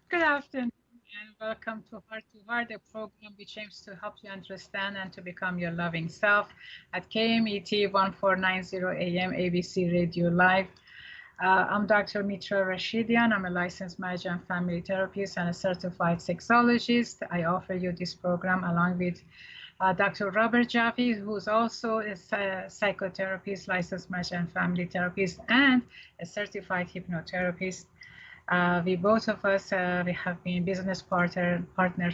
Good afternoon and welcome to Heart, a program which aims to help you understand and to become your loving self at KMET 1490 AM ABC Radio Live. I'm Dr. Mitra Rashidian. I'm a licensed marriage and family therapist and a certified sexologist. I offer you this program along with Dr. Robert Jaffe, who's also a psychotherapist, licensed marriage and family therapist, and a certified hypnotherapist. We both of us we have been business partner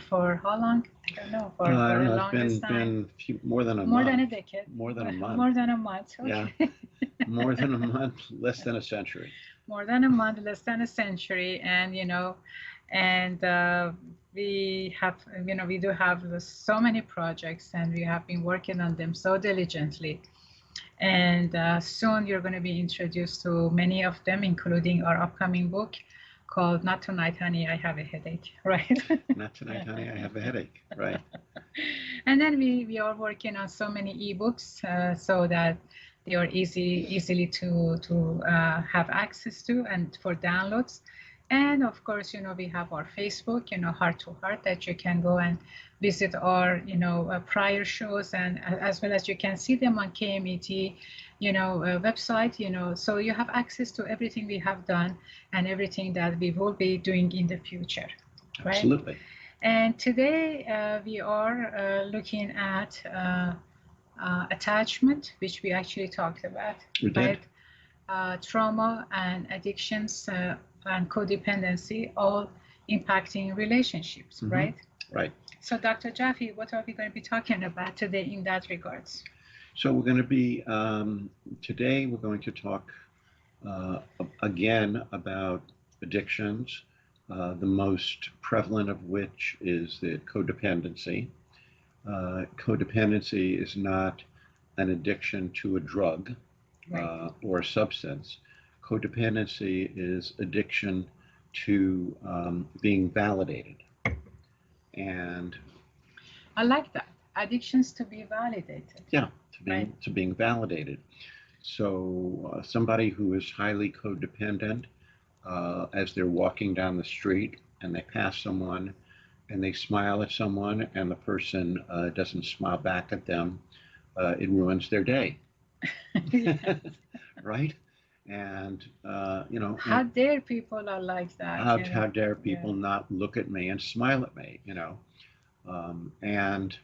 for how long? I don't know. For I don't the know. It's longest time. been more than a More than month. a decade. More than a month. More than a month. Yeah. Okay. More than a month, less than a century. More than a month, less than a century, and and we have, we do have so many projects, and we have been working on them so diligently. And soon you're going to be introduced to many of them, including our upcoming book called Not Tonight, Honey, I Have a Headache, right? Not tonight, honey, I have a headache, right? And then we are working on so many ebooks so that they are easily to have access to and for downloads. And of course, we have our Facebook, Heart to Heart, that you can go and visit our, prior shows, and as well as you can see them on KMET, website, so you have access to everything we have done and everything that we will be doing in the future, right? Absolutely. And today we are looking at attachment, which we actually talked about, We did. right? Trauma and addictions and codependency, all impacting relationships, right? Right. So, Dr. Jaffe, what are we going to be talking about today in that regards? So we're going to be, today we're going to talk again about addictions, the most prevalent of which is the codependency. Codependency is not an addiction to a drug or a substance. Codependency is addiction to being validated. And I like that. Addictions to be validated. Yeah, to being validated. So somebody who is highly codependent, as they're walking down the street and they pass someone and they smile at someone and the person doesn't smile back at them, it ruins their day. Right? And, how dare people are like that? How dare people not look at me and smile at me, and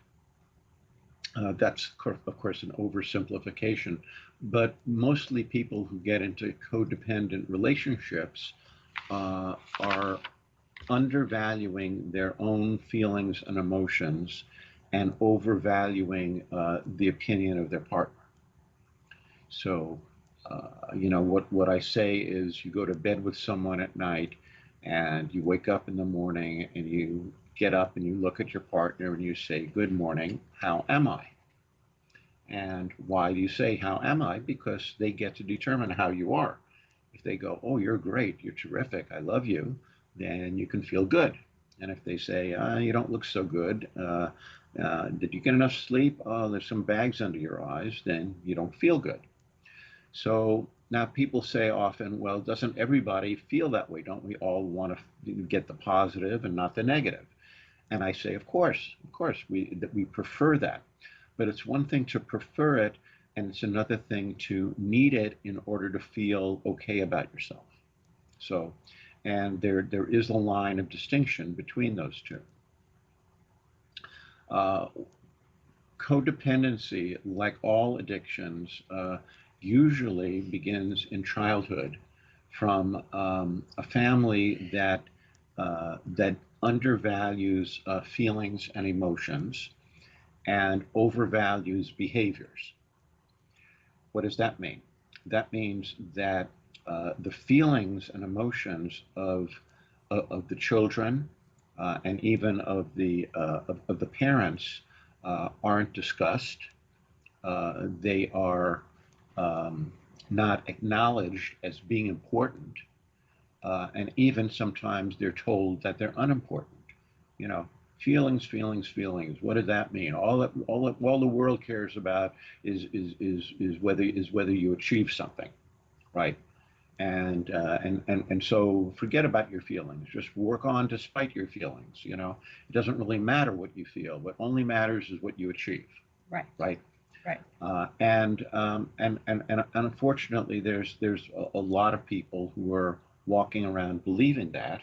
that's, of course, an oversimplification, but mostly people who get into codependent relationships are undervaluing their own feelings and emotions and overvaluing the opinion of their partner. So, what I say is you go to bed with someone at night and you wake up in the morning and you get up and you look at your partner and you say, "Good morning, how am I?" And why do you say, "How am I?" Because they get to determine how you are. If they go, "Oh, you're great, you're terrific, I love you," then you can feel good. And if they say, "You don't look so good, did you get enough sleep? Oh, there's some bags under your eyes," then you don't feel good. So now people say often, well, doesn't everybody feel that way? Don't we all want to get the positive and not the negative? And I say, of course, we prefer that. But it's one thing to prefer it, and it's another thing to need it in order to feel okay about yourself. So, and there is a line of distinction between those two. Codependency, like all addictions, usually begins in childhood from a family that undervalues feelings and emotions and overvalues behaviors. What does that mean? That means that the feelings and emotions of the children and even of the parents aren't discussed. They are not acknowledged as being important, and even sometimes they're told that they're unimportant. Feelings. What does that mean? All the world cares about is whether you achieve something, right? And so forget about your feelings. Just work on despite your feelings. You know, it doesn't really matter what you feel. What only matters is what you achieve. Right. Right. Right. And unfortunately, there's a lot of people who are walking around believing that.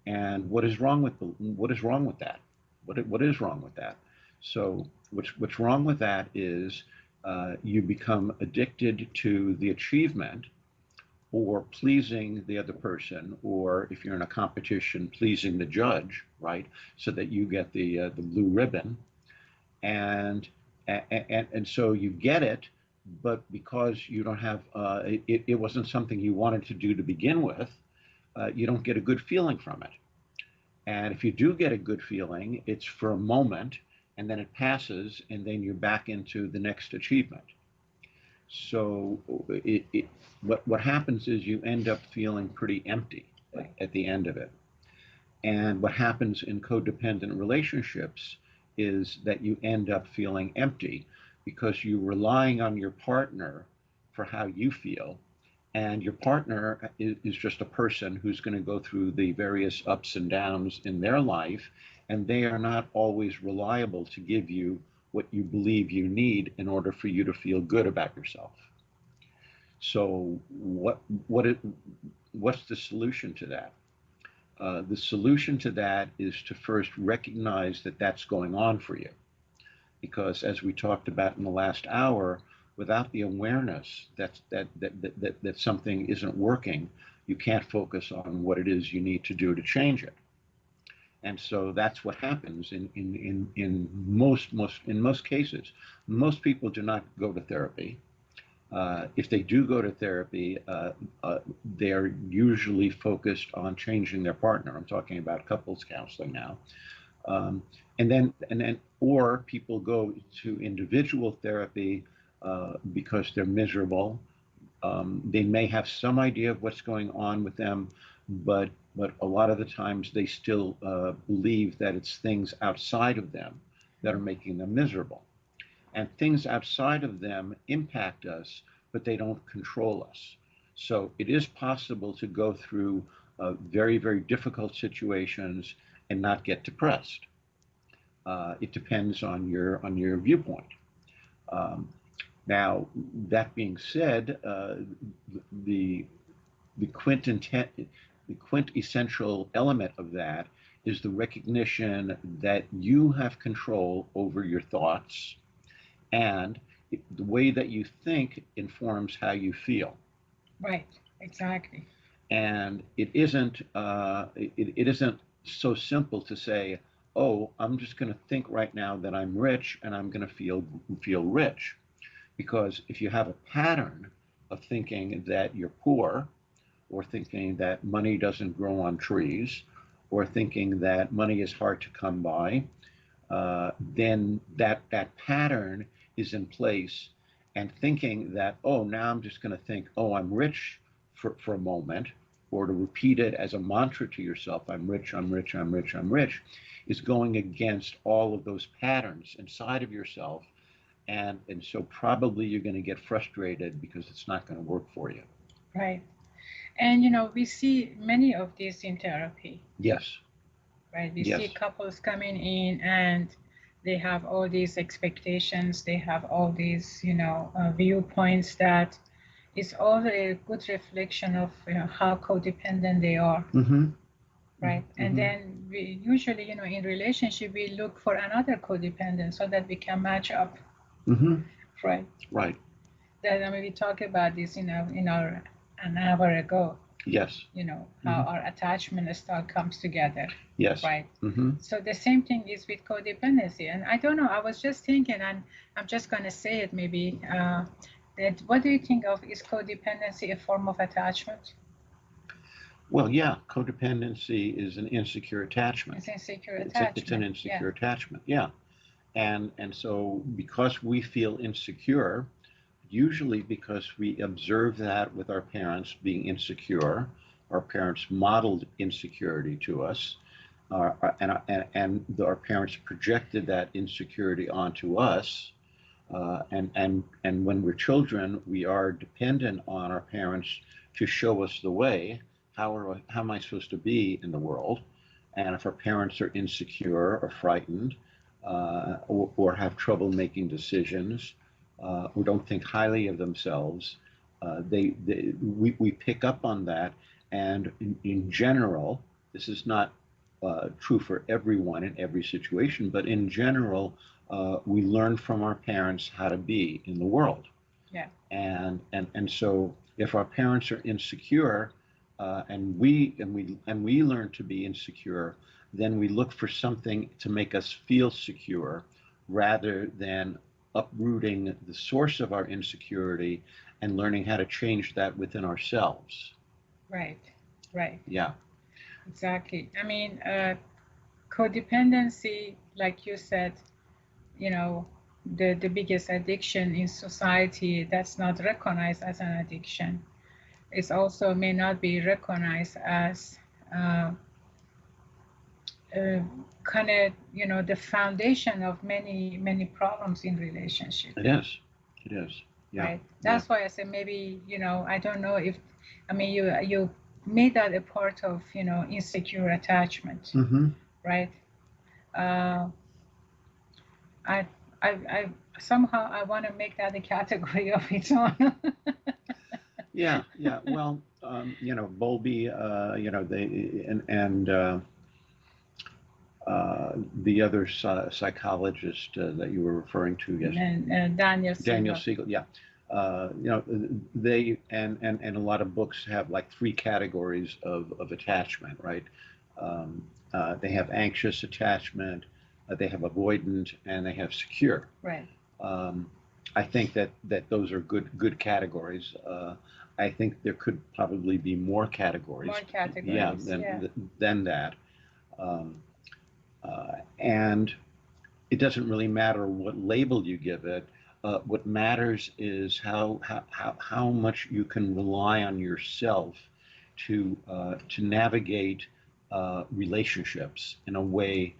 And what is wrong with that? What is wrong with that? So what's wrong with that is you become addicted to the achievement or pleasing the other person, or if you're in a competition, pleasing the judge, right? So that you get the blue ribbon, and and so you get it, but because you don't have it wasn't something you wanted to do to begin with, you don't get a good feeling from it. And if you do get a good feeling, it's for a moment, and then it passes, and then you're back into the next achievement. So what happens is you end up feeling pretty empty at the end of it. And what happens in codependent relationships is that you end up feeling empty because you're relying on your partner for how you feel. And your partner is just a person who's going to go through the various ups and downs in their life, and they are not always reliable to give you what you believe you need in order for you to feel good about yourself. So what's the solution to that? The solution to that is to first recognize that that's going on for you. Because as we talked about in the last hour, without the awareness that something isn't working, you can't focus on what it is you need to do to change it. And so that's what happens in most cases. Most people do not go to therapy. If they do go to therapy, they're usually focused on changing their partner. I'm talking about couples counseling now. Or people go to individual therapy because they're miserable. They may have some idea of what's going on with them, but a lot of the times they still believe that it's things outside of them that are making them miserable. And things outside of them impact us, but they don't control us. So it is possible to go through very, very difficult situations and not get depressed. It depends on your viewpoint. Um, Now, that being said, the quintessential element of that is the recognition that you have control over your thoughts, and the way that you think informs how you feel. Right. Exactly. And it isn't so simple to say, oh, I'm just going to think right now that I'm rich and I'm going to feel rich. Because if you have a pattern of thinking that you're poor, or thinking that money doesn't grow on trees, or thinking that money is hard to come by, then that pattern is in place. And thinking that, oh, now I'm just going to think, oh, I'm rich for a moment, or to repeat it as a mantra to yourself, I'm rich, I'm rich, I'm rich, I'm rich, is going against all of those patterns inside of yourself. And so probably you're going to get frustrated because it's not going to work for you. Right. And we see many of these in therapy. Yes. Right. We Yes. see couples coming in and they have all these expectations. They have all these, viewpoints that is all a good reflection of how codependent they are. Mm-hmm. Right. Mm-hmm. And then we usually, in relationship, we look for another codependent so that we can match up. Mm-hmm. Right. Right. That, we talked about this in our an hour ago. Yes. How our attachment style comes together. Yes. Right. Mm-hmm. So the same thing is with codependency. And I don't know, I was just thinking, and I'm just going to say it maybe, that what do you think of, is codependency a form of attachment? Well, yeah, codependency is an insecure attachment. It's insecure attachment. It's an insecure attachment, yeah. And so because we feel insecure, usually because we observe that with our parents being insecure, our parents modeled insecurity to us, and our parents projected that insecurity onto us. And when we're children, we are dependent on our parents to show us the way. How am I supposed to be in the world? And if our parents are insecure or frightened, or have trouble making decisions, or don't think highly of themselves, we pick up on that. And in general, this is not true for everyone in every situation, but in general, we learn from our parents how to be in the world. Yeah. And so if our parents are insecure, and we learn to be insecure, then we look for something to make us feel secure, rather than uprooting the source of our insecurity and learning how to change that within ourselves. Right. Right. Yeah. Exactly. I mean, codependency, like you said, the biggest addiction in society that's not recognized as an addiction. It also may not be recognized as kind of, the foundation of many problems in relationship. It is. It is. Yeah. Right. That's why I said maybe, I don't know if, I mean, you made that a part of, insecure attachment, Mm-hmm. right? I somehow I want to make that a category of its own. Yeah. Yeah. Well, Bowlby, they and the other psychologist that you were referring to, yes, and Daniel Siegel, yeah. They and a lot of books have like three categories of attachment, right? They have anxious attachment, they have avoidant, and they have secure. Right. I think that those are good categories. I think there could probably be more categories. More categories. Yeah, than that. And it doesn't really matter what label you give it. What matters is how much you can rely on yourself to navigate relationships in a way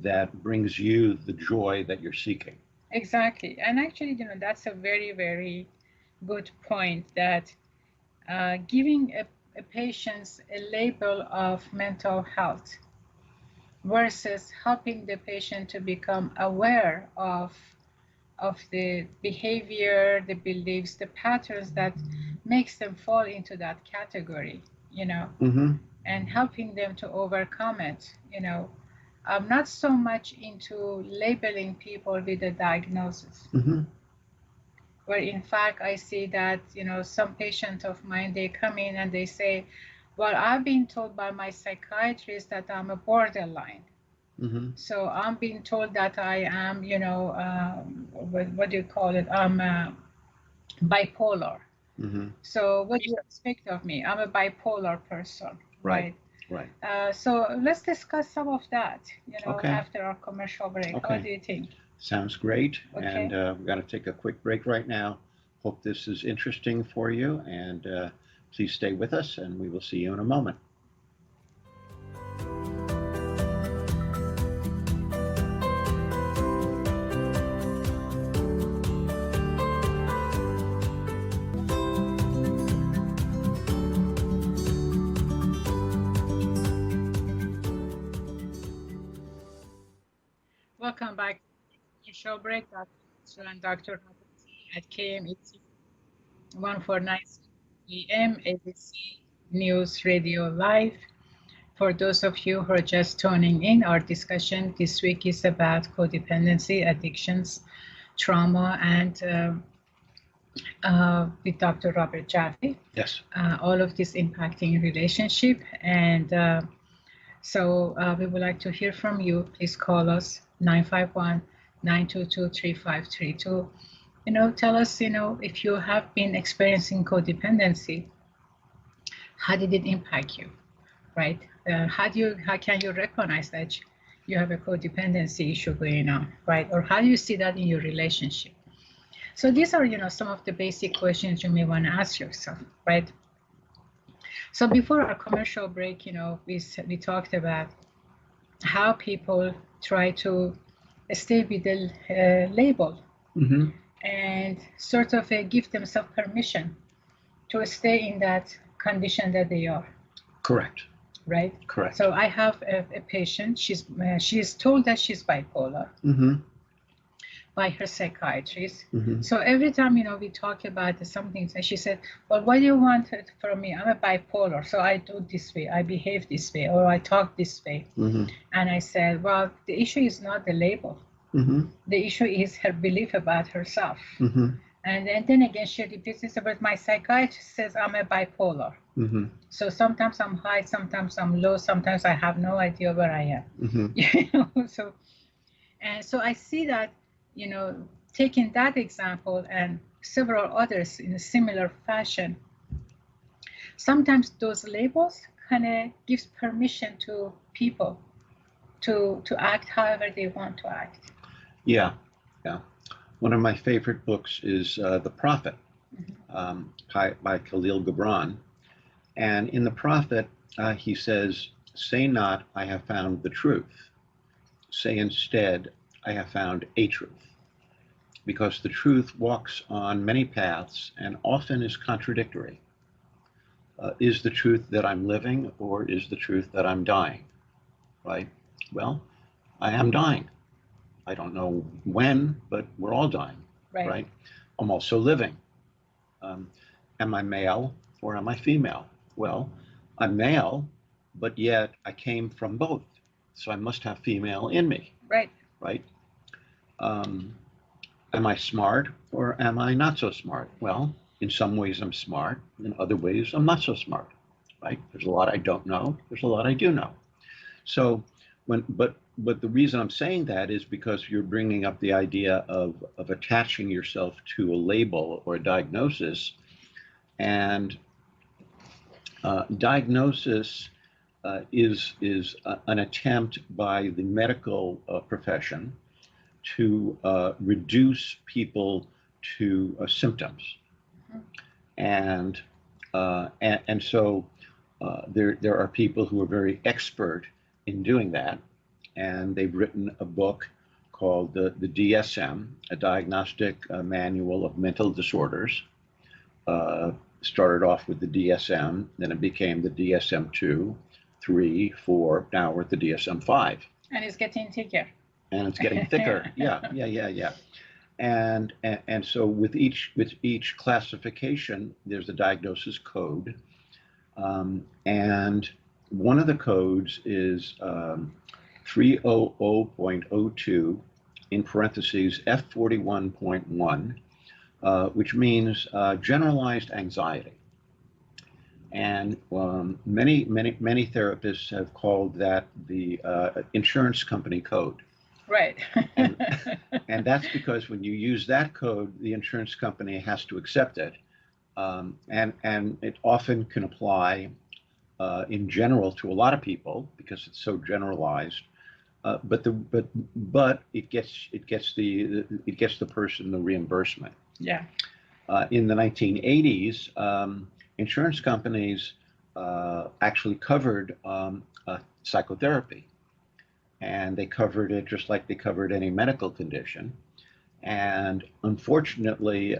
that brings you the joy that you're seeking. Exactly. And actually, that's a very, very good point, that giving a patient a label of mental health versus helping the patient to become aware of the behavior, the beliefs, the patterns that makes them fall into that category, Mm-hmm. and helping them to overcome it. I'm not so much into labeling people with a diagnosis. Mm-hmm. Where in fact I see that, some patient of mine, they come in and they say, well, I've been told by my psychiatrist that I'm a borderline. Mm-hmm. So I'm being told that I am, what do you call it? I'm bipolar. Mm-hmm. So what do you expect of me? I'm a bipolar person, right? Right. So let's discuss some of that, Okay. after our commercial break. Okay. What do you think? Sounds great. Okay. And we're going to take a quick break right now. Hope this is interesting for you, and please stay with us, and we will see you in a moment. Welcome back to Show Break, Dr. Isra and Dr. at KMET 149 AM ABC News Radio Live. For those of you who are just tuning in, our discussion this week is about codependency, addictions, trauma, and with Dr. Robert Jaffe. Yes. All of this impacting relationship. And so we would like to hear from you. Please call us 951-922-3532. Tell us, if you have been experiencing codependency, how did it impact you, right? How can you recognize that you have a codependency issue going on, right? Or how do you see that in your relationship? So these are, some of the basic questions you may want to ask yourself, right? So before our commercial break, we talked about how people try to stay with the label, Mm-hmm. and sort of give themselves permission to stay in that condition that they are. Correct. Right? Correct. So I have a patient, she's told that she's bipolar by her psychiatrist. So every time, we talk about some things, and she said, well, what do you want from me? I'm a bipolar, so I do this way, I behave this way, or I talk this way. And I said, well, the issue is not the label. The issue is her belief about herself. And then again, she repeats this, but my psychiatrist says I'm a bipolar. So sometimes I'm high, sometimes I'm low, sometimes I have no idea where I am. So I see that, taking that example and several others in a similar fashion, sometimes those labels kind of gives permission to people to act however they want to act. Yeah. One of my favorite books is The Prophet by Khalil Gibran. And in The Prophet, he says, say not, I have found the truth. Say instead, I have found a truth. Because the truth walks on many paths and often is contradictory. Is the truth that I'm living, or is the truth that I'm dying? Right? Well, I am dying. I don't know when, but we're all dying, right? I'm also living. Am I male or am I female? Well, I'm male, but yet I came from both. So I must have female in me. Right? Am I smart or am I not so smart? Well, in some ways I'm smart, in other ways I'm not so smart, right? There's a lot I don't know, there's a lot I do know. So but the reason I'm saying that is because you're bringing up the idea of attaching yourself to a label or a diagnosis. And diagnosis is an attempt by the medical profession to reduce people to symptoms. And so there are people who are very expert in doing that, and they've written a book called the DSM, a Diagnostic Manual of Mental Disorders. Started off with the DSM, then it became the DSM-2, 3, 4, now we're at the DSM-5. And it's getting thicker. And it's getting thicker. Yeah. And so with each classification, there's a diagnosis code. And one of the codes is 300.02 in parentheses F41.1, which means generalized anxiety. And many therapists have called that the insurance company code. Right. and that's because when you use that code, the insurance company has to accept it. And it often can apply in general to a lot of people because it's so generalized. But it gets the person the reimbursement. Yeah. In the 1980s, insurance companies actually covered psychotherapy, and they covered it just like they covered any medical condition. And unfortunately,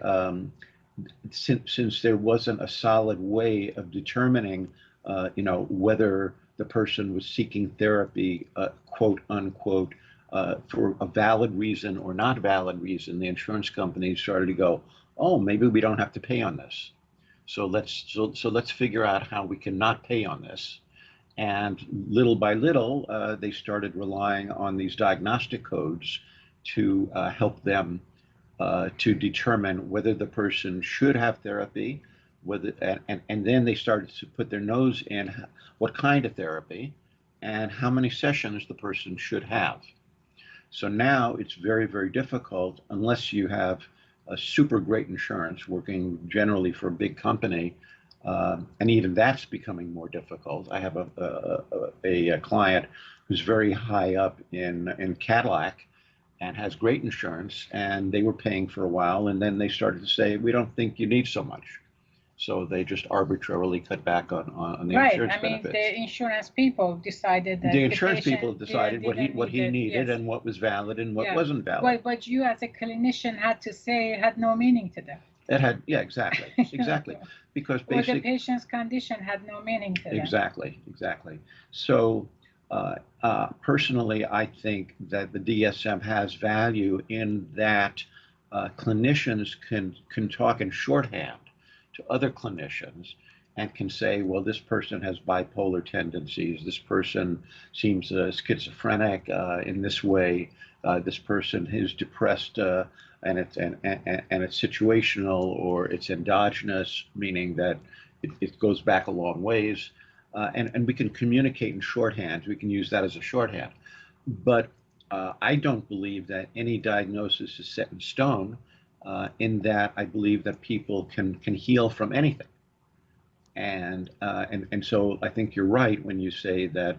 since there wasn't a solid way of determining, whether the person was seeking therapy, quote unquote, for a valid reason or not valid reason, the insurance companies started to go, oh, maybe we don't have to pay on this. So let's figure out how we can not pay on this. And little by little, they started relying on these diagnostic codes to help them to determine whether the person should have therapy, and then they started to put their nose in what kind of therapy and how many sessions the person should have. So now it's very, very difficult unless you have a super great insurance working generally for a big company. And even that's becoming more difficult. I have a client who's very high up in Cadillac and has great insurance, and they were paying for a while, and then they started to say, we don't think you need so much. So they just arbitrarily cut back on the insurance benefits. The insurance people decided that the insurance people decided what he needed and what was valid and what wasn't valid. But you as a clinician had to say it had no meaning to them. It had, yeah, exactly, exactly. Because Or the basic, patient's condition had no meaning to them. exactly, exactly. So, personally, I think that the DSM has value in that clinicians can talk in shorthand to other clinicians and can say, well, this person has bipolar tendencies. This person seems schizophrenic in this way. This person is depressed. And it's situational or it's endogenous, meaning that it goes back a long ways. And we can communicate in shorthand. We can use that as a shorthand. But I don't believe that any diagnosis is set in stone, in that I believe that people can heal from anything. And so I think you're right when you say that,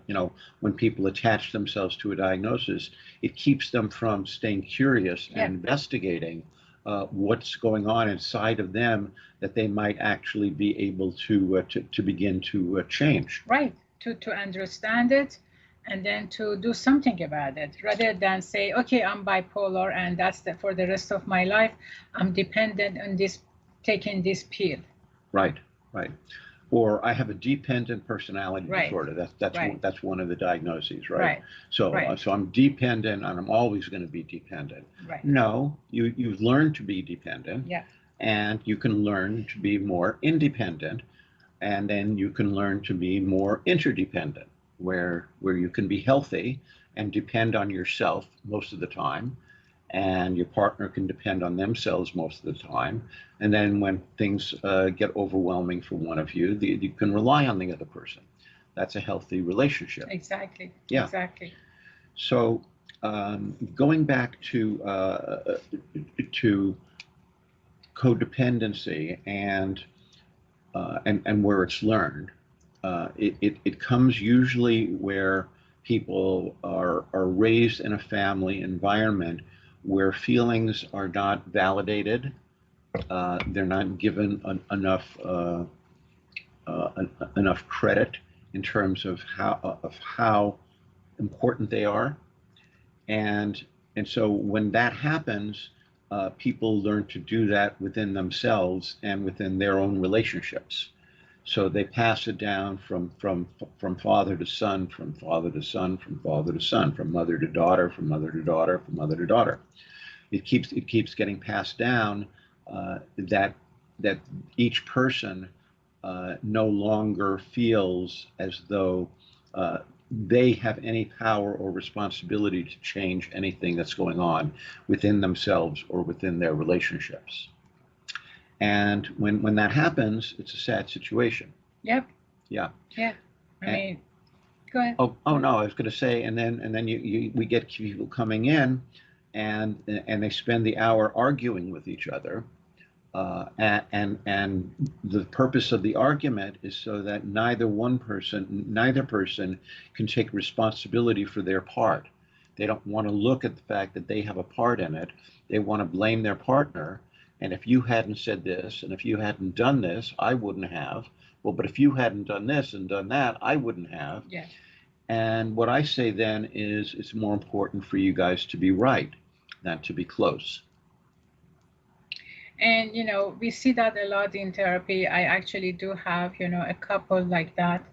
when people attach themselves to a diagnosis, it keeps them from staying curious Yeah. and investigating what's going on inside of them that they might actually be able to begin to change. Right. To understand it and then to do something about it rather than say, okay, I'm bipolar and that's for the rest of my life. I'm dependent on this, taking this pill. Right, right. Or I have a dependent personality Right. disorder. That's Right. that's one of the diagnoses, right? Right. So Right. so I'm dependent and I'm always going to be dependent. Right. No, you learn to be dependent, Yeah. and you can learn to be more independent, and then you can learn to be more interdependent, where you can be healthy and depend on yourself most of the time, and your partner can depend on themselves most of the time. And then when things get overwhelming for one of you, you can rely on the other person. That's a healthy relationship. Exactly. Yeah. Exactly. So going back to codependency and where it's learned, it comes usually where people are raised in a family environment where feelings are not validated. They're not given uh, enough credit in terms of how important they are, and and so when that happens, people learn to do that within themselves and within their own relationships. So they pass it down from father to son, from father to son, from father to son, from mother to daughter, from mother to daughter, from mother to daughter. It keeps getting passed down, that each person no longer feels as though they have any power or responsibility to change anything that's going on within themselves or within their relationships. And when that happens, it's a sad situation. Yep. Yeah. Yeah. I And, mean, go ahead. oh no, I was going to say, and then we get people coming in, and they spend the hour arguing with each other, and the purpose of the argument is so that neither person can take responsibility for their part. They don't want to look at the fact that they have a part in it. They want to blame their partner. And if you hadn't said this, and if you hadn't done this, I wouldn't have. Well, but if you hadn't done this and done that, I wouldn't have. Yeah. And what I say then is it's more important for you guys to be right than to be close. And, we see that a lot in therapy. I actually do have, a couple like that,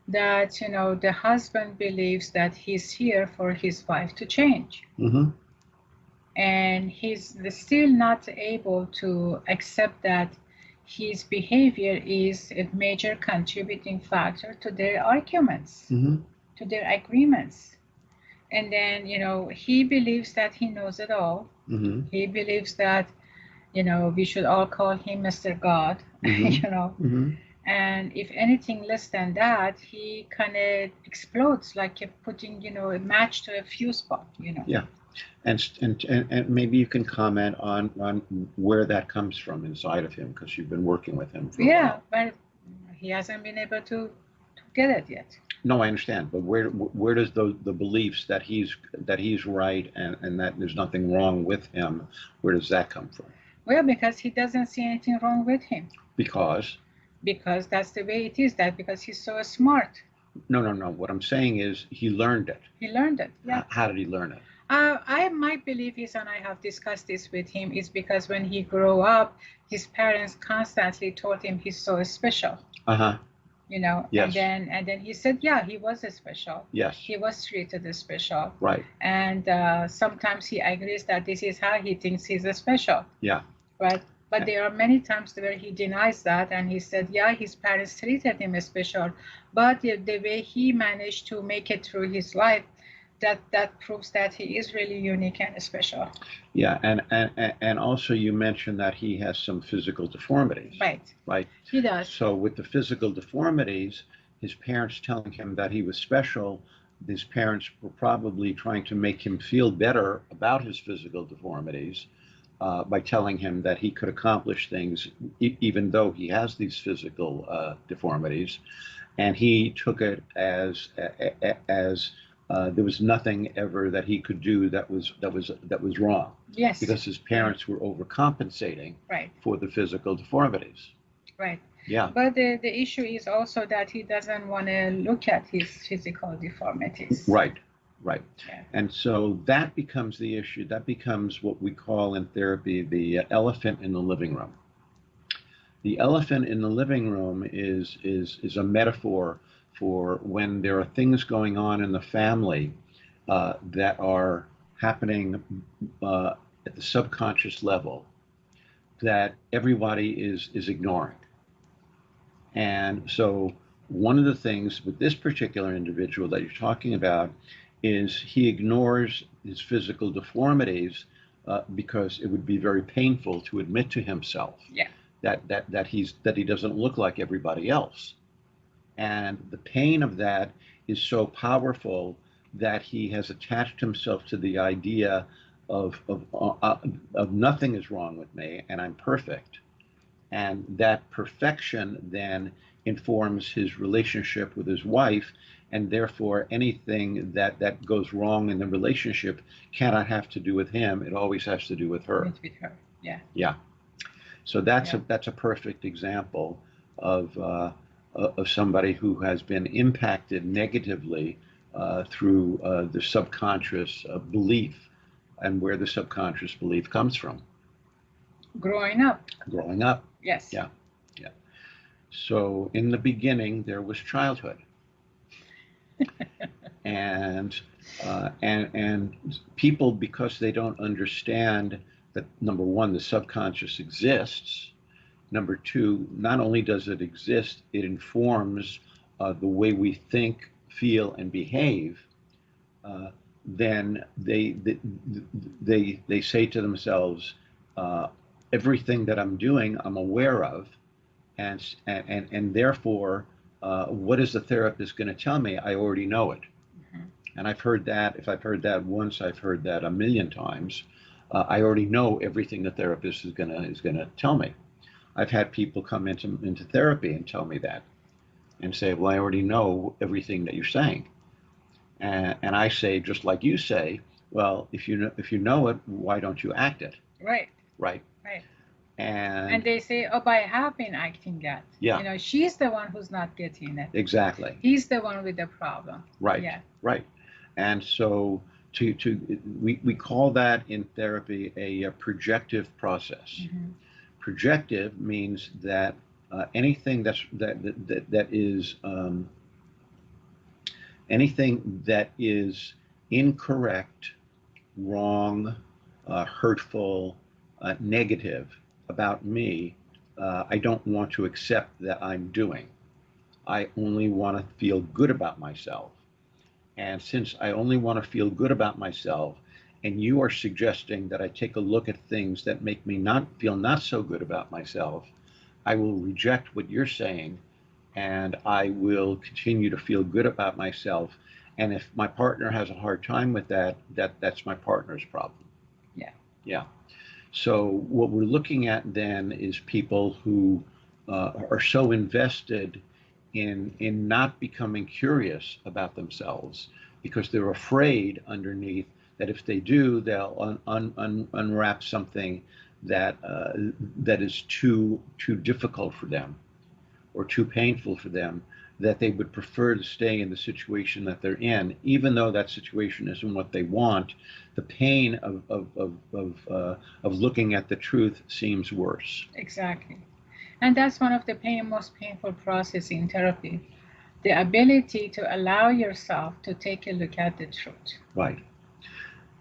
the husband believes that he's here for his wife to change. Mm-hmm. And he's still not able to accept that his behavior is a major contributing factor to their arguments, Mm-hmm. to their agreements. And then, he believes that he knows it all. Mm-hmm. He believes that, we should all call him Mr. God, Mm-hmm. Mm-hmm. And if anything less than that, he kind of explodes like putting, a match to a fuse box, Yeah. And maybe you can comment on where that comes from inside of him, because you've been working with him for a while. But he hasn't been able to get it yet. No, I understand, but where does the beliefs that he's right and that there's nothing wrong with him, where does that come from? Well, because he doesn't see anything wrong with him. Because that's the way it is. That because he's so smart. No. What I'm saying is he learned it. He learned it. Yeah. How did he learn it? My belief is, and I have discussed this with him, is because when he grew up, his parents constantly told him he's so special. Uh-huh. Yes. And then he said, yeah, he was special. Yes. He was treated special. Right. And sometimes he agrees that this is how he thinks he's special. Yeah. Right. But there are many times where he denies that, and he said, yeah, his parents treated him special, but the way he managed to make it through his life, that proves that he is really unique and special. Yeah, and also you mentioned that he has some physical deformities. Right. Right. He does. So with the physical deformities, his parents telling him that he was special, his parents were probably trying to make him feel better about his physical deformities by telling him that he could accomplish things even though he has these physical deformities, and he took it as there was nothing ever that he could do that was wrong. Yes. Because his parents were overcompensating Right. for the physical deformities. Right. Yeah. But the issue is also that he doesn't want to look at his physical deformities. Right. Right. Yeah. And so that becomes the issue. That becomes what we call in therapy the elephant in the living room. The elephant in the living room is a metaphor for when there are things going on in the family that are happening at the subconscious level that everybody is ignoring. And so one of the things with this particular individual that you're talking about is he ignores his physical deformities because it would be very painful to admit to himself that he doesn't look like everybody else. And the pain of that is so powerful that he has attached himself to the idea of nothing is wrong with me and I'm perfect. And that perfection then informs his relationship with his wife, and therefore anything that goes wrong in the relationship cannot have to do with him. It always has to do with her. With her. Yeah. Yeah. So that's a perfect example of somebody who has been impacted negatively through the subconscious belief, and where the subconscious belief comes from. Growing up. Growing up. Yes. Yeah. Yeah. So in the beginning, there was childhood. and people, because they don't understand that, number one, the subconscious exists. Number two, not only does it exist, it informs the way we think, feel, and behave. Then they say to themselves, everything that I'm doing, I'm aware of, and therefore, what is the therapist going to tell me? I already know it. Mm-hmm. And I've heard that. If I've heard that once, I've heard that a million times. I already know everything the therapist is gonna tell me. I've had people come into therapy and tell me that, and say, "Well, I already know everything that you're saying." And I say, just like you say, "Well, if you know it, why don't you act it?" Right. Right. Right. And they say, "Oh, but I have been acting that." Yeah. She's the one who's not getting it. Exactly. He's the one with the problem. Right. Yeah. Right. And so we call that in therapy a projective process. Mm-hmm. Projective means that anything that is anything that is incorrect, wrong, hurtful, negative about me, I don't want to accept that I'm doing. I only want to feel good about myself. And since I only want to feel good about myself, and you are suggesting that I take a look at things that make me not feel not so good about myself, I will reject what you're saying, and I will continue to feel good about myself. And if my partner has a hard time with that's my partner's problem. Yeah. Yeah. So what we're looking at then is people who are so invested in not becoming curious about themselves, because they're afraid underneath that if they do, they'll unwrap something that is too difficult for them or too painful for them, that they would prefer to stay in the situation that they're in, even though that situation isn't what they want. The pain of looking at the truth seems worse. Exactly. And that's one of the most painful process in therapy, the ability to allow yourself to take a look at the truth. Right.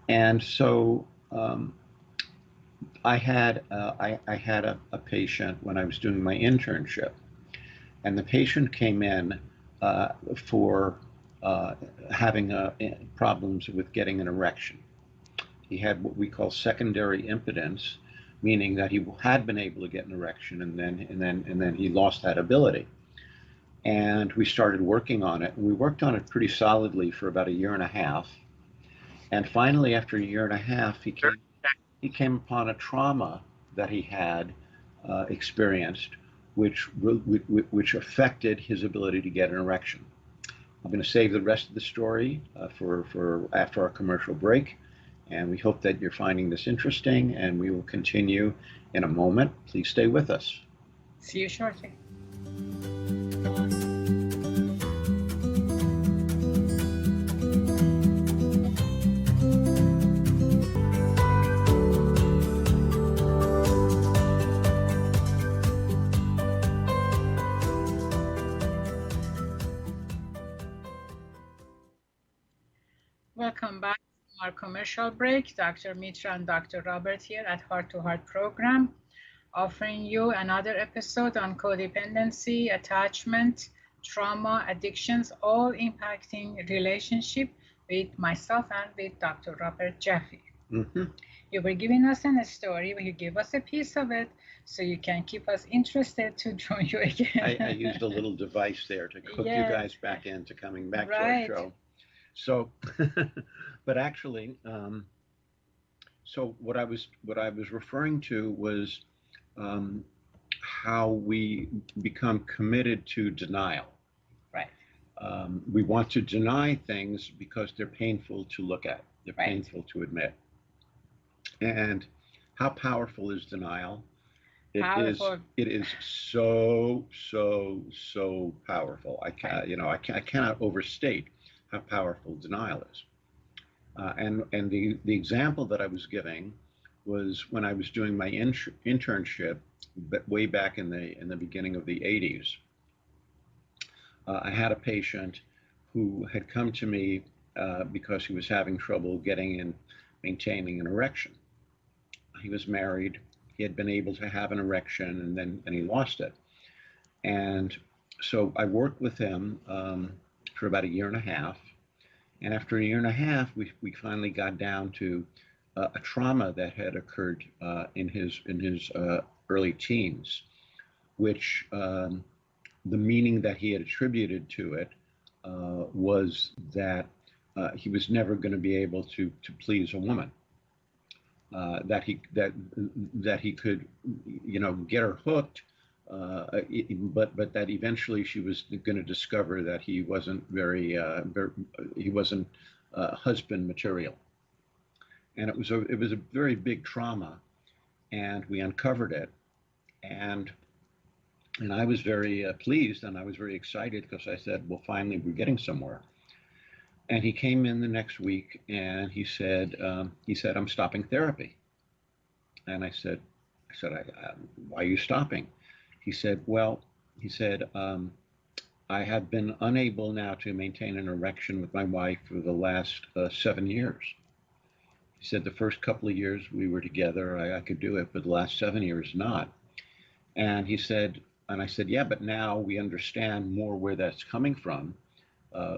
And so I had a patient when I was doing my internship, and the patient came in for having problems with getting an erection. He had what we call secondary impotence, meaning that he had been able to get an erection, and then he lost that ability. And we started working on it, and we worked on it pretty solidly for about a year and a half. And finally, after a year and a half, he came upon a trauma that he had experienced, which affected his ability to get an erection. I'm going to save the rest of the story for after our commercial break, and we hope that you're finding this interesting, and we will continue in a moment. Please stay with us. See you shortly. Welcome back from our commercial break. Dr. Mitra and Dr. Robert here at Heart to Heart program, offering you another episode on codependency, attachment, trauma, addictions, all impacting relationship with myself and with Dr. Robert Jaffe. Mm-hmm. You were giving us a story, you give us a piece of it so you can keep us interested to join you again. I used a little device there to hook you guys back into coming back to our show. So, but actually, so what I was referring to was how we become committed to denial. Right. We want to deny things because they're painful to look at. They're painful to admit. And how powerful is denial? It is so powerful. I cannot overstate how powerful denial is. And the example that I was giving was when I was doing my internship, but way back in the beginning of the 80s. I had a patient who had come to me because he was having trouble getting and maintaining an erection. He was married. He had been able to have an erection, and he lost it. And so I worked with him for about a year and a half. And after a year and a half, we finally got down to a trauma that had occurred in his early teens, which the meaning that he had attributed to it was that he was never going to be able to please a woman. That he could, get her hooked, but that eventually she was going to discover that he wasn't husband material, and it was a very big trauma, and we uncovered it, and I was very pleased, and I was very excited because I said, well, finally we're getting somewhere. And he came in the next week, and he said, I'm stopping therapy. And I said, why are you stopping? He said, I have been unable now to maintain an erection with my wife for the last 7 years. He said the first couple of years we were together, I could do it, but the last 7 years not. And he said, and I said, yeah, but now we understand more where that's coming from.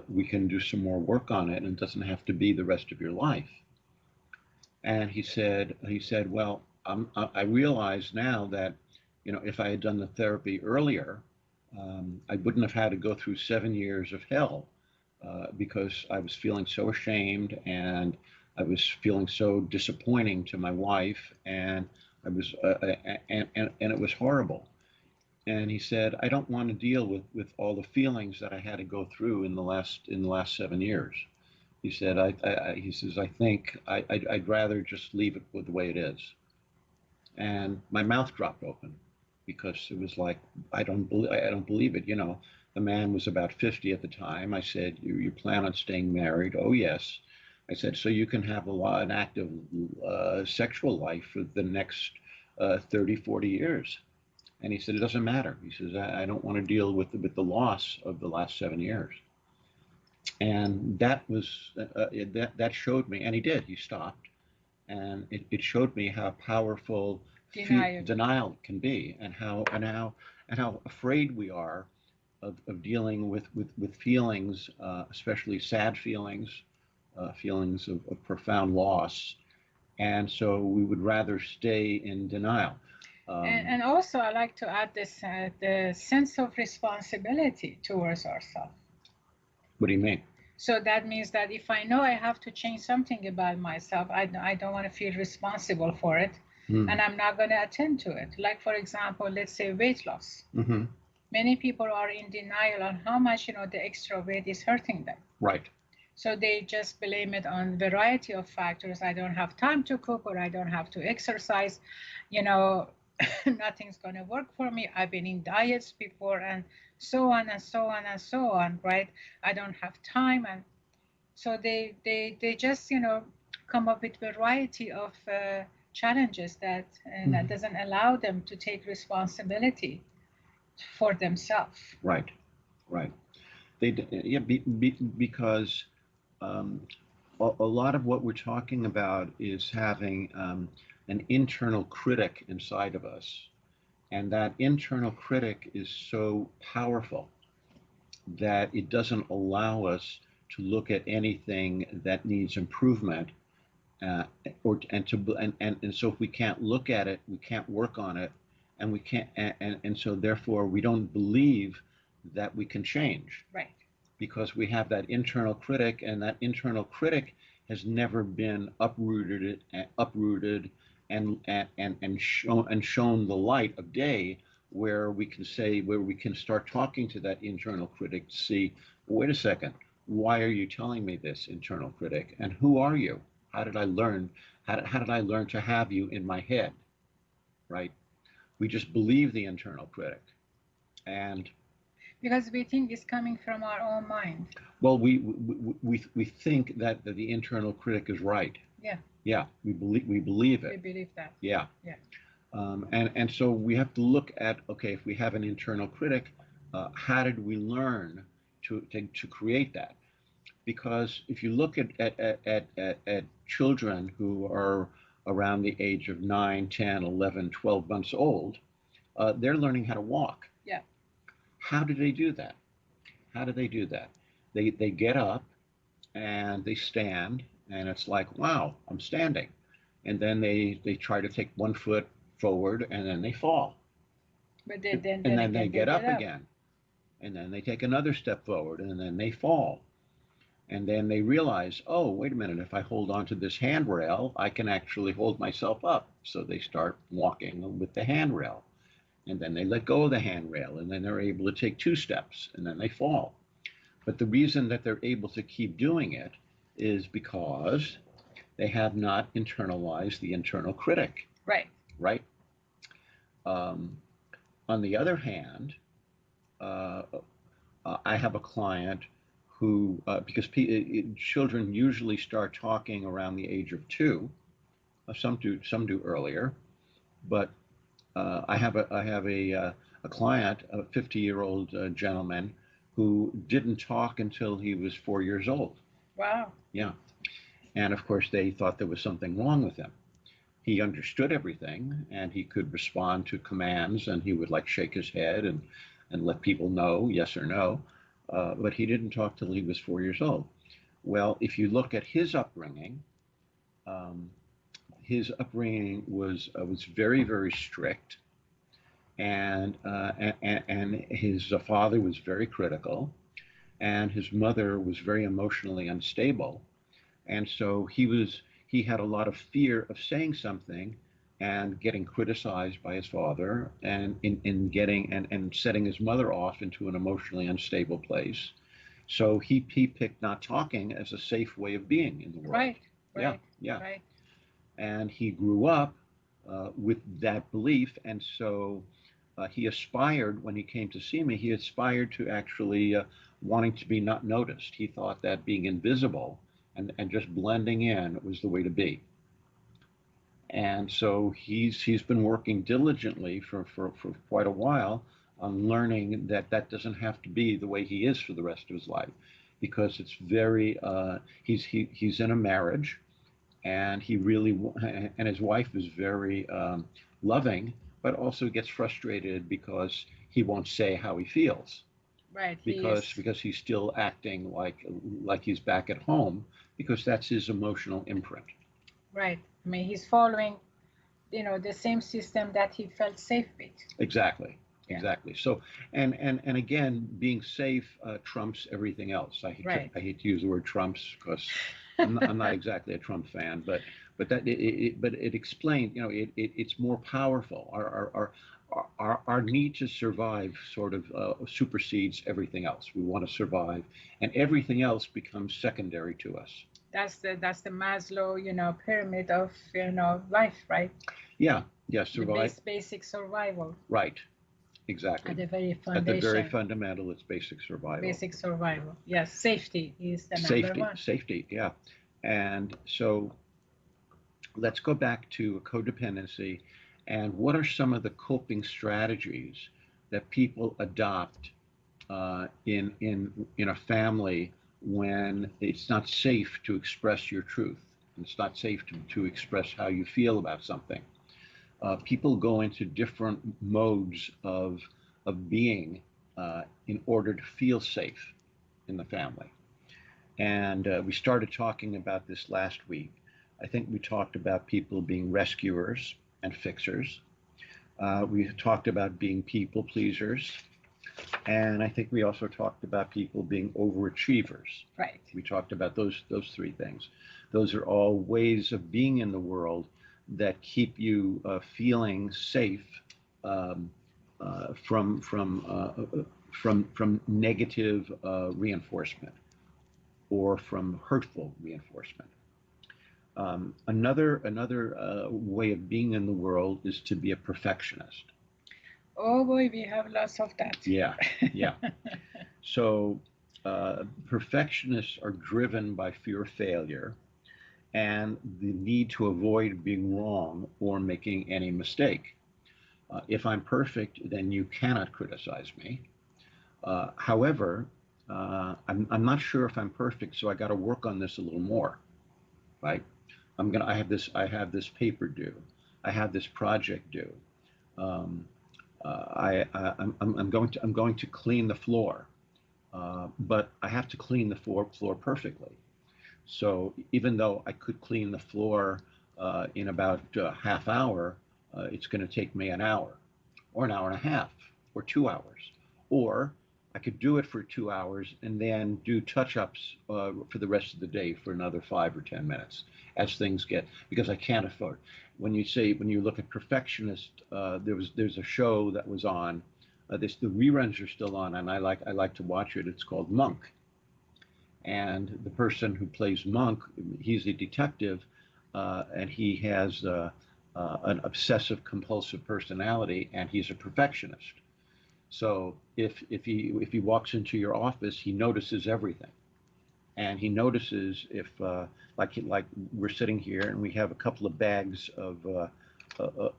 We can do some more work on it, and it doesn't have to be the rest of your life. And he said, well, I realize now that, if I had done the therapy earlier, I wouldn't have had to go through 7 years of hell because I was feeling so ashamed, and I was feeling so disappointing to my wife, and I was and it was horrible. And he said, I don't want to deal with all the feelings that I had to go through in the last 7 years. He said, he says, I think I'd rather just leave it with the way it is. And my mouth dropped open because it was like, I don't believe it. The man was about 50 at the time. I said, you plan on staying married? Oh, yes. I said, so you can have an active sexual life for the next 30, 40 years. And he said, it doesn't matter. He says, I don't want to deal with the loss of the last 7 years. And that was, that showed me, and he did, he stopped. And it showed me how powerful denial can be, and how afraid we are of dealing with feelings, especially sad feelings, feelings of profound loss. And so we would rather stay in denial. And also, I like to add this the sense of responsibility towards ourselves. What do you mean? So that means that if I know I have to change something about myself, I don't want to feel responsible for it, and I'm not going to attend to it. Like, for example, let's say weight loss. Many people are in denial on how much, the extra weight is hurting them. Right. So they just blame it on a variety of factors. I don't have time to cook, or I don't have to exercise. Nothing's going to work for me. I've been in diets before, and so on and so on and so on, right? I don't have time. And so they just, come up with a variety of challenges that doesn't allow them to take responsibility for themselves. Right, right. Because a lot of what we're talking about is having an internal critic inside of us. And that internal critic is so powerful that it doesn't allow us to look at anything that needs improvement. And so if we can't look at it, we can't work on it, and we can't, and so therefore we don't believe that we can change. Right. Because we have that internal critic, and that internal critic has never been uprooted and shown the light of day, where we can start talking to that internal critic to see, wait a second, why are you telling me this, internal critic, and who are you? How did I learn to have you in my head? Right? We just believe the internal critic, and because we think it's coming from our own mind. Well, we think that the internal critic is right. Yeah. Yeah, we believe it. We believe that. Yeah. Yeah. And so we have to look at, okay, if we have an internal critic, how did we learn to create that? Because if you look at children who are around the age of 9, 10, 11, 12 months old, they're learning how to walk. Yeah. How do they do that? They get up and they stand, and it's like, wow, I'm standing. And then they try to take one foot forward, and then they fall. But then they get up again. And then they take another step forward, and then they fall. And then they realize, oh, wait a minute, if I hold on to this handrail, I can actually hold myself up. So they start walking with the handrail. And then they let go of the handrail, and then they're able to take 2 steps, and then they fall. But the reason that they're able to keep doing it is because they have not internalized the internal critic. Right. Right? On the other hand, I have a client who, because children usually start talking around the age of 2, some do earlier, but I have a client, a 50-year-old gentleman, who didn't talk until he was 4 years old. Wow. Yeah. And of course, they thought there was something wrong with him. He understood everything, and he could respond to commands, and he would like shake his head and let people know yes or no. But he didn't talk till he was 4 years old. Well, if you look at his upbringing was very, very strict, and his father was very critical, and his mother was very emotionally unstable, and so he had a lot of fear of saying something and getting criticized by his father, and in getting and setting his mother off into an emotionally unstable place. So he picked not talking as a safe way of being in the world. Right. Yeah. Right. And he grew up with that belief, and so he aspired, when he came to see me, he aspired to actually wanting to be not noticed. He thought that being invisible and just blending in was the way to be. And so he's been working diligently for quite a while on learning that that doesn't have to be the way he is for the rest of his life, because it's very he's in a marriage, and he really and his wife is very loving, but also gets frustrated because he won't say how he feels, Right. He because is he's still acting like he's back at home, because that's his emotional imprint. right. I mean, he's following, the same system that he felt safe with. Exactly. Yeah. Exactly. So, and again, being safe trumps everything else. Right. I hate to use the word trumps, because I'm not exactly a Trump fan, but that but it explained, it's more powerful. Our need to survive sort of supersedes everything else. We want to survive, and everything else becomes secondary to us. That's the Maslow, pyramid of, life, right? Yeah. Yeah. The Survive. basic survival Right. at Exactly. the very At the very foundation. fundamental, it's basic survival. Basic survival. Yes, safety is the number Safety. one. Safety. Yeah. And so let's go back to codependency, and what are some of the coping strategies that people adopt in a family when it's not safe to express your truth, it's not safe to express how you feel about something. People go into different modes of being in order to feel safe in the family. And we started talking about this last week. I think we talked about people being rescuers and fixers. We talked about being people pleasers. And I think we also talked about people being overachievers. Right. We talked about those three things. Those are all ways of being in the world that keep you feeling safe um, from negative reinforcement, or from hurtful reinforcement. Another way of being in the world is to be a perfectionist. Oh boy, we have lots of that. Yeah, yeah. So perfectionists are driven by fear of failure and the need to avoid being wrong or making any mistake. If I'm perfect, then you cannot criticize me. However, I'm not sure if I'm perfect, so I got to work on this a little more, right? I have this paper due. I have this project due. Um, I'm going to clean the floor, but I have to clean the floor perfectly. So even though I could clean the floor in about a half hour, it's going to take me an hour, or an hour and a half, or 2 hours, or I could do it for 2 hours and then do touch-ups for the rest of the day for another 5 or 10 minutes as things get, because I can't afford. When you look at perfectionist, there's a show that was on. The reruns are still on, and I like to watch it. It's called Monk, and the person who plays Monk, he's a detective, and he has an obsessive compulsive personality, and he's a perfectionist. So if he walks into your office, he notices everything, and he notices if like we're sitting here and we have a couple of bags of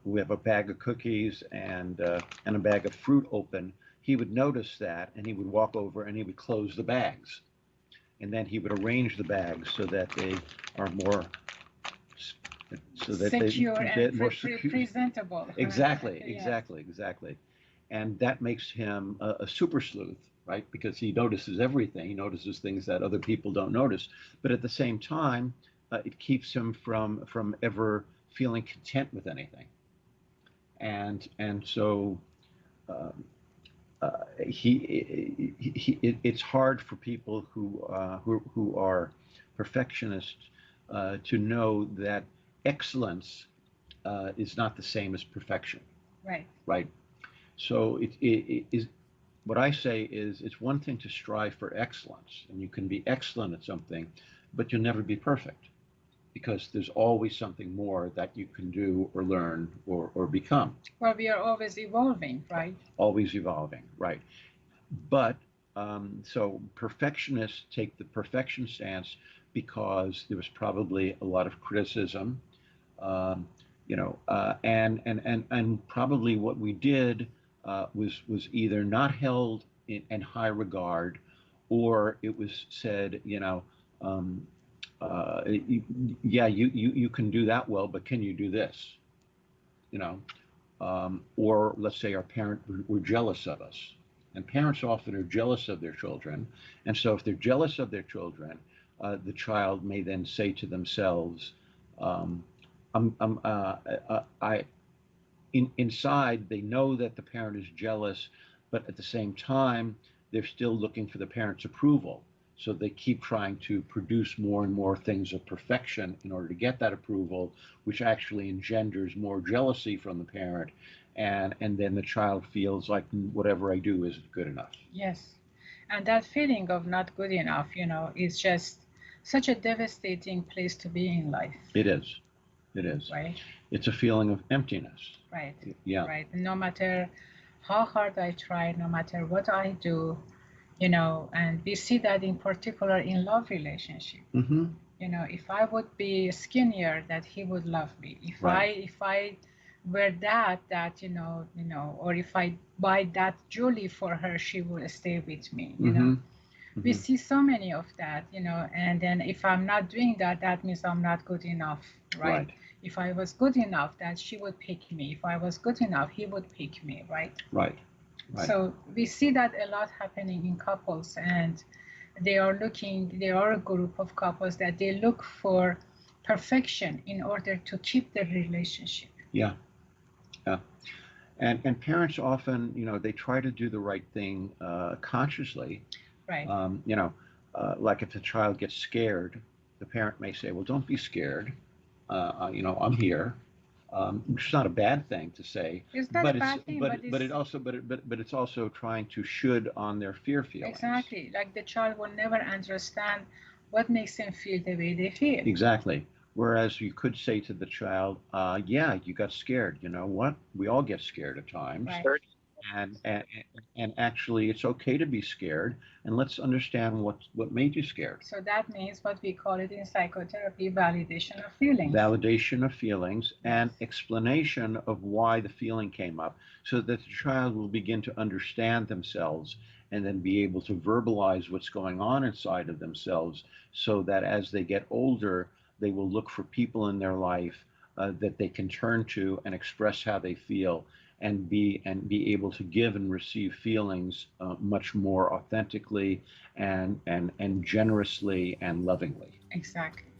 we have a bag of cookies and a bag of fruit open. He would notice that, and he would walk over and he would close the bags, and then he would arrange the bags so that they are more Secure they and get more secure. presentable. Exactly, Yes. exactly. And that makes him a super sleuth, right? Because he notices everything. He notices things that other people don't notice. But at the same time, it keeps him from ever feeling content with anything. And so um, it's hard for people who are perfectionists to know that excellence is not the same as perfection, Right. right? So it is, what I say is, it's one thing to strive for excellence, and you can be excellent at something, but you'll never be perfect. because there's always something more that you can do or learn or become. Well, we are always evolving, right? Always evolving, right? But so perfectionists take the perfection stance because there was probably a lot of criticism, um, and probably what we did was either not held in high regard, or it was said, um, uh, yeah, you can do that well, but can you do this? You know, or let's say our parent were jealous of us. And parents often are jealous of their children. And so if they're jealous of their children, the child may then say to themselves, um, inside, they know that the parent is jealous, but at the same time, they're still looking for the parent's approval. So they keep trying to produce more and more things of perfection in order to get that approval, which actually engenders more jealousy from the parent. And then the child feels like whatever I do isn't good enough. Yes. And that feeling of not good enough, is just such a devastating place to be in life. It is. It is. Right? It's a feeling of emptiness. Right. Yeah. Right. No matter how hard I try, no matter what I do, and we see that in particular in love relationship. Mm-hmm. If I would be skinnier, that he would love me. If I were that, or if I buy that jewelry for her, she will stay with me. Mm-hmm. We see so many of that, and then if I'm not doing that, that means I'm not good enough, right? If I was good enough, that she would pick me. If I was good enough, he would pick me, right? Right. So we see that a lot happening in couples, and they are a group of couples that they look for perfection in order to keep the relationship. Yeah. Yeah. And parents often, they try to do the right thing consciously. Right. Like if the child gets scared, the parent may say, well, don't be scared. I'm here. Which is not a bad thing to say, it's not a bad thing, but it's also trying to should on their fear feelings. Exactly, like the child will never understand what makes them feel the way they feel. Exactly. Whereas you could say to the child, yeah, you got scared. You know what? We all get scared at times. Right. And actually, it's okay to be scared, and let's understand what made you scared. So that means what we call it in psychotherapy, validation of feelings. Validation of feelings and explanation of why the feeling came up, so that the child will begin to understand themselves and then be able to verbalize what's going on inside of themselves, so that as they get older, they will look for people in their life that they can turn to and express how they feel, and be able to give and receive feelings much more authentically and generously and lovingly. Exactly.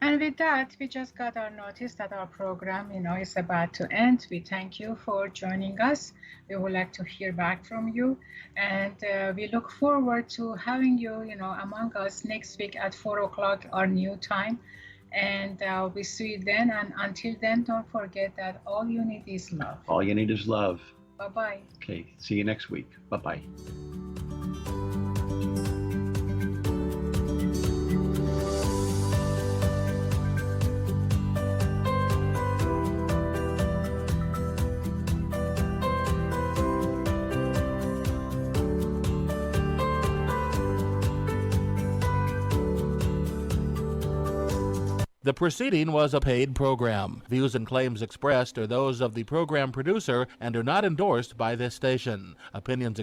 And with that, we just got our notice that our program, is about to end. We thank you for joining us. We would like to hear back from you, and we look forward to having you, among us next week at 4:00 our new time. And we see you then. And until then, don't forget that all you need is love. All you need is love. Bye-bye. Okay, see you next week. Bye-bye. The proceeding was a paid program. Views and claims expressed are those of the program producer and are not endorsed by this station. Opinions